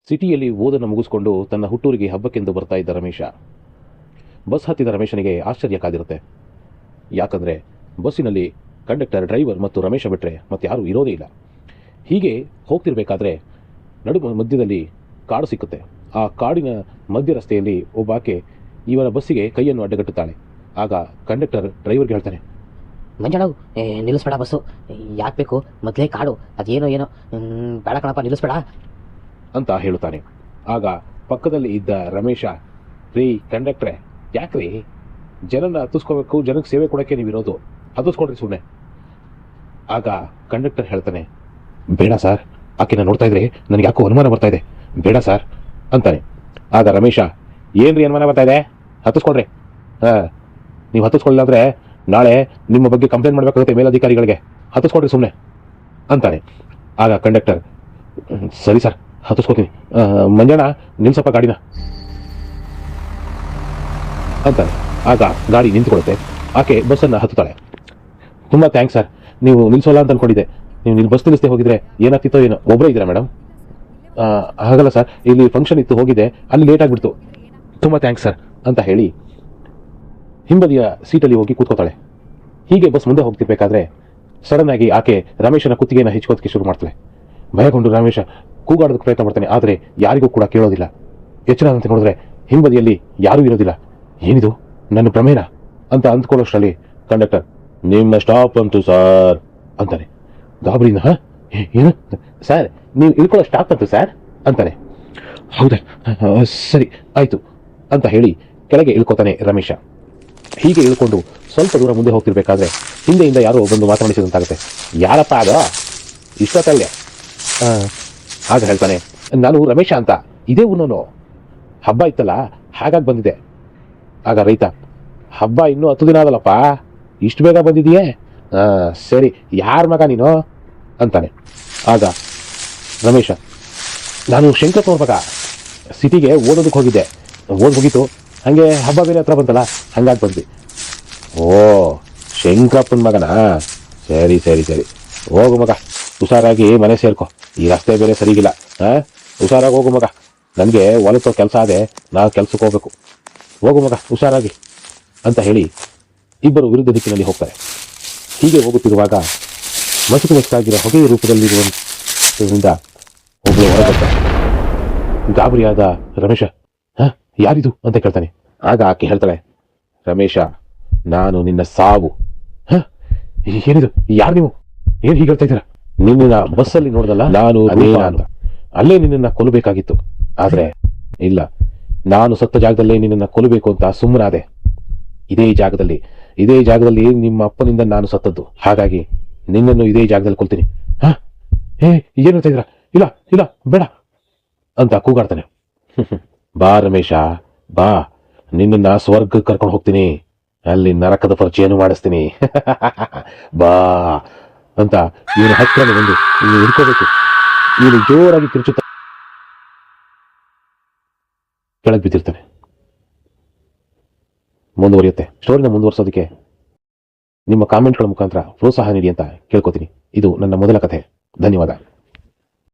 ಸಿಟಿಯಲ್ಲಿ ಓದನ್ನು ಮುಗಿಸ್ಕೊಂಡು ತನ್ನ ಹುಟ್ಟೂರಿಗೆ ಹಬ್ಬಕ್ಕೆಂದು ಬರ್ತಾ ಇದ್ದ ರಮೇಶ. ಬಸ್ ಹತ್ತಿದ ರಮೇಶನಿಗೆ ಆಶ್ಚರ್ಯ ಕಾದಿರುತ್ತೆ. ಯಾಕಂದರೆ ಬಸ್ಸಿನಲ್ಲಿ ಕಂಡಕ್ಟರ್, ಡ್ರೈವರ್ ಮತ್ತು ರಮೇಶ ಬಿಟ್ಟರೆ ಮತ್ತೆ ಯಾರೂ ಇರೋದೇ ಇಲ್ಲ. ಹೀಗೆ ಹೋಗ್ತಿರ್ಬೇಕಾದ್ರೆ ಮಧ್ಯದಲ್ಲಿ ಕಾಡು ಸಿಕ್ಕುತ್ತೆ. ಆ ಕಾಡಿನ ಮಧ್ಯ ರಸ್ತೆಯಲ್ಲಿ ಒಬ್ಬಾಕೆ ಇವನ ಬಸ್ಸಿಗೆ ಕೈಯನ್ನು ಅಡ್ಡಗಟ್ಟುತ್ತಾಳೆ. ಆಗ ಕಂಡಕ್ಟರ್ ಡ್ರೈವರ್ಗೆ ಹೇಳ್ತಾನೆ, ಮಂಜಣ್ಣ ನಿಲ್ಲಿಸ್ಬೇಡ, ಬಸ್ಸು ಯಾಕೆ ಬೇಕು, ಮೊದಲೇ ಕಾಡು, ಅದೇನೋ ಏನೋ ಬೇಡ ಕಣಪ್ಪ, ನಿಲ್ಲಿಸ್ಬೇಡ ಅಂತ ಹೇಳುತ್ತಾನೆ. ಆಗ ಪಕ್ಕದಲ್ಲಿ ಇದ್ದ ರಮೇಶ, ರೀ ಕಂಡಕ್ಟ್ರೆ, ಯಾಕ್ರಿ ಜನನ ಹತ್ತಿಸ್ಕೋಬೇಕು, ಜನಕ್ಕೆ ಸೇವೆ ಕೊಡೋಕ್ಕೆ ನೀವಿರೋದು, ಹತ್ತಿಸ್ಕೊಡ್ರಿ ಸುಮ್ಮನೆ. ಆಗ ಕಂಡಕ್ಟರ್ ಹೇಳ್ತಾನೆ, ಬೇಡ ಸರ್, ಆಕೆನ ನೋಡ್ತಾ ಇದ್ರೆ ನನಗೆ ಯಾಕೋ ಅನುಮಾನ ಬರ್ತಾ ಇದೆ, ಬೇಡ ಸರ್ ಅಂತಾನೆ. ಆಗ ರಮೇಶ, ಏನ್ರಿ ಅನುಮಾನ ಬರ್ತಾ ಇದೆ, ಹತ್ತಿಸ್ಕೊಡ್ರಿ. ನೀವು ಹತ್ತಿಸ್ಕೊಳ್ಳಿಲ್ಲ ಅಂದರೆ ನಾಳೆ ನಿಮ್ಮ ಬಗ್ಗೆ ಕಂಪ್ಲೇಂಟ್ ಮಾಡಬೇಕಾಗುತ್ತೆ ಮೇಲಧಿಕಾರಿಗಳಿಗೆ, ಹತ್ತಿಸ್ಕೊಡ್ರಿ ಸುಮ್ಮನೆ ಅಂತಾನೆ. ಆಗ ಕಂಡಕ್ಟರ್, ಸರಿ ಸರ್, ಹತ್ತಿಸ್ಕೋತೀನಿ, ಮಂಜಣ್ಣ ನಿಲ್ಸಪ್ಪ ಗಾಡಿನ ಅಂತಾನೆ. ಆಗ ಗಾಡಿ ನಿಂತ್ಕೊಳ್ಳುತ್ತೆ. ಆಕೆ ಬಸ್ಸನ್ನು ಹತ್ತುತ್ತಾಳೆ. ತುಂಬ ಥ್ಯಾಂಕ್ಸ್ ಸರ್, ನೀವು ನಿಲ್ಸೋಲ್ಲ ಅಂತ ಅಂದ್ಕೊಂಡಿದ್ದೆ, ನೀವು ಬಸ್ ನಿಲ್ಲಿಸದೆ ಹೋಗಿದ್ರೆ ಏನಾಗ್ತಿತ್ತೋ ಏನೋ. ಒಬ್ಬರೇ ಇದ್ದೀರಾ ಮೇಡಮ್? ಹಾಗಲ್ಲ ಸರ್, ಇಲ್ಲಿ ಫಂಕ್ಷನ್ ಇತ್ತು, ಹೋಗಿದ್ದೆ, ಅಲ್ಲಿ ಲೇಟ್ ಆಗಿಬಿಡ್ತು, ತುಂಬ ಥ್ಯಾಂಕ್ಸ್ ಸರ್ ಅಂತ ಹೇಳಿ ಹಿಂಬದಿಯ ಸೀಟಲ್ಲಿ ಹೋಗಿ ಕೂತ್ಕೋತಾಳೆ. ಹೀಗೆ ಬಸ್ ಮುಂದೆ ಹೋಗ್ತಿರ್ಬೇಕಾದ್ರೆ ಸಡನ್ ಆಗಿ ಆಕೆ ರಮೇಶನ ಕುತ್ತಿಗೆಯನ್ನು ಹೆಚ್ಚೋದಕ್ಕೆ ಶುರು ಮಾಡ್ತಾಳೆ. ಭಯಗೊಂಡು ರಮೇಶ ಕೂಗಾಡೋದಕ್ಕೆ ಪ್ರಯತ್ನ ಮಾಡ್ತಾನೆ, ಆದರೆ ಯಾರಿಗೂ ಕೂಡ ಕೇಳೋದಿಲ್ಲ. ಎಚ್ಚರದಂತೆ ನೋಡಿದ್ರೆ ಹಿಂಬದಿಯಲ್ಲಿ ಯಾರೂ ಇರೋದಿಲ್ಲ. ಏನಿದು, ನನ್ನ ಪ್ರಮೇನ ಅಂತ ಅಂದ್ಕೊಳ್ಳೋಷ್ಟರಲ್ಲಿ ಕಂಡಕ್ಟರ್, ನಿಮ್ಮ ಸ್ಟಾಪ್ ಅಂತು ಸರ್ ಅಂತಾನೆ. ಗಾಬರಿನ, ಏನು ಸರ್, ನೀವು ಇಳ್ಕೊಳ್ಳೋ ಸ್ಟಾಪ್ ಅಂತು ಸರ್ ಅಂತಾನೆ. ಹೌದಾ, ಸರಿ ಆಯ್ತು ಅಂತ ಹೇಳಿ ಕೆಳಗೆ ಇಳ್ಕೋತಾನೆ ರಮೇಶ. ಹೀಗೆ ಇಳ್ಕೊಂಡು ಸ್ವಲ್ಪ ದೂರ ಮುಂದೆ ಹೋಗ್ತಿರ್ಬೇಕಾದ್ರೆ ಹಿಂದೆಯಿಂದ ಯಾರೋ ಬಂದು ಮಾತನಾಡಿಸಿದಂತಾಗುತ್ತೆ. ಯಾರಪ್ಪ ಅದು ಇಷ್ಟೊತ್ತಲ್ಲೇ? ಆಗ ಹೇಳ್ತಾನೆ, ನಾನು ರಮೇಶ ಅಂತ, ಇದೇ ಊನೋನು, ಹಬ್ಬ ಇತ್ತಲ್ಲ ಹಾಗಾಗಿ ಬಂದಿದೆ. ಆಗ ರೈತ, ಹಬ್ಬ ಇನ್ನೂ 10 ದಿನ ಆದಲ್ಲಪ್ಪ, ಇಷ್ಟು ಬೇಗ ಬಂದಿದೆಯೇ? ಸರಿ, ಯಾರ ಮಗ ನೀನು ಅಂತಾನೆ. ಆಗ ರಮೇಶ, ನಾನು ಶಂಕರಪ್ಪನವ್ರ ಮಗ, ಸಿಟಿಗೆ ಓದೋದಕ್ಕೆ ಹೋಗಿದ್ದೆ, ಓದ್ ಮುಗೀತು, ಹಾಗೆ ಹಬ್ಬ ಬೇರೆ ಹತ್ರ ಬಂತಲ್ಲ, ಹಂಗಾಗಿ ಬಂದ್ವಿ. ಓ, ಶಂಕರಪ್ಪನ ಮಗನಾ? ಸರಿ ಸರಿ ಸರಿ, ಹೋಗು ಮಗ, ಹುಷಾರಾಗಿ ಮನೆ ಸೇರ್ಕೊ, ಈ ರಸ್ತೆ ಬೇರೆ ಸರಿಗಿಲ್ಲ. ಹುಷಾರಾಗಿ ಹೋಗು ಮಗ, ನನಗೆ ಹೊಲತ್ತೋ ಕೆಲಸ ಆದೆ, ನಾವು ಕೆಲ್ಸಕ್ಕೆ ಹೋಗ್ಬೇಕು, ಹೋಗು ಮಗ ಹುಷಾರಾಗಿ ಅಂತ ಹೇಳಿ ಇಬ್ಬರು ವಿರುದ್ಧ ದಿಕ್ಕಿನಲ್ಲಿ ಹೋಗ್ತಾರೆ. ಹೀಗೆ ಹೋಗುತ್ತಿರುವಾಗ ಮಸುಕು ಮಸುಕಾಗಿರೋ ಹೊಗೆಯ ರೂಪದಲ್ಲಿರುವುದರಿಂದ ಒಬ್ಬಳು ಹೊರಬರ್ತಾರೆ. ಗಾಬರಿಯಾದ ರಮೇಶ, ಯಾರಿದು ಅಂತ ಕೇಳ್ತಾನೆ. ಆಗ ಆಕೆ ಹೇಳ್ತಾಳೆ, ರಮೇಶ, ನಾನು ನಿನ್ನ ಸಾವು. ಏನಿದು, ಯಾರು ನೀವು, ಏನ್ ಹೀಗೆ ಹೇಳ್ತಾ ಇದ್ದೀರಾ? ನಿನ್ನ ಬಸ್ಸಲ್ಲಿ ನೋಡ್ದಲ್ಲ, ನಾನು ಅಂತ, ಅಲ್ಲೇ ನಿನ್ನನ್ನು ಕೊಲ್ಲಬೇಕಾಗಿತ್ತು, ಆದ್ರೆ ಇಲ್ಲ, ನಾನು ಸತ್ತ ಜಾಗದಲ್ಲೇ ನಿನ್ನನ್ನು ಕೊಲ್ಲಬೇಕು ಅಂತ ಸುಮ್ಮನಾದೆ. ಇದೇ ಜಾಗದಲ್ಲಿ ನಿಮ್ಮ ಅಪ್ಪನಿಂದ ನಾನು ಸತ್ತದ್ದು, ಹಾಗಾಗಿ ನಿನ್ನನ್ನು ಇದೇ ಜಾಗದಲ್ಲಿ ಕೊಲ್ತೀನಿ. ಏನು ಹೇಳ್ತಾ ಇದ್ದೀರಾ? ಇಲ್ಲ ಇಲ್ಲ ಬೇಡ ಅಂತ ಕೂಗಾಡ್ತಾನೆ. ಬಾ ರಮೇಶ, ಬಾ, ನಿನ್ನನ್ನ ಸ್ವರ್ಗಕ್ಕೆ ಕರ್ಕೊಂಡು ಹೋಗ್ತೀನಿ, ಅಲ್ಲಿ ನರಕದ ಪರಿಚಯನೂ ಮಾಡಿಸ್ತೀನಿ, ಬಾ ಅಂತ ಇವನು ಹತ್ತಿರನೇ ಬಂದು ಇನ್ನು ಹಿಡ್ಕೋಬೇಕು. ಇವನು ಜೋರಾಗಿ ಕಿರುಚುತ್ತಾ ಕೆಳಗೆ ಬಿದ್ದಿರ್ತಾನೆ. ಮುಂದುವರಿಯುತ್ತೆ. ಸ್ಟೋರಿನ ಮುಂದುವರಿಸೋದಕ್ಕೆ ನಿಮ್ಮ ಕಾಮೆಂಟ್ಗಳ ಮುಖಾಂತರ ಪ್ರೋತ್ಸಾಹ ನೀಡಿ ಅಂತ ಕೇಳ್ಕೊತೀನಿ. ಇದು ನನ್ನ ಮೊದಲ ಕಥೆ. ಧನ್ಯವಾದ.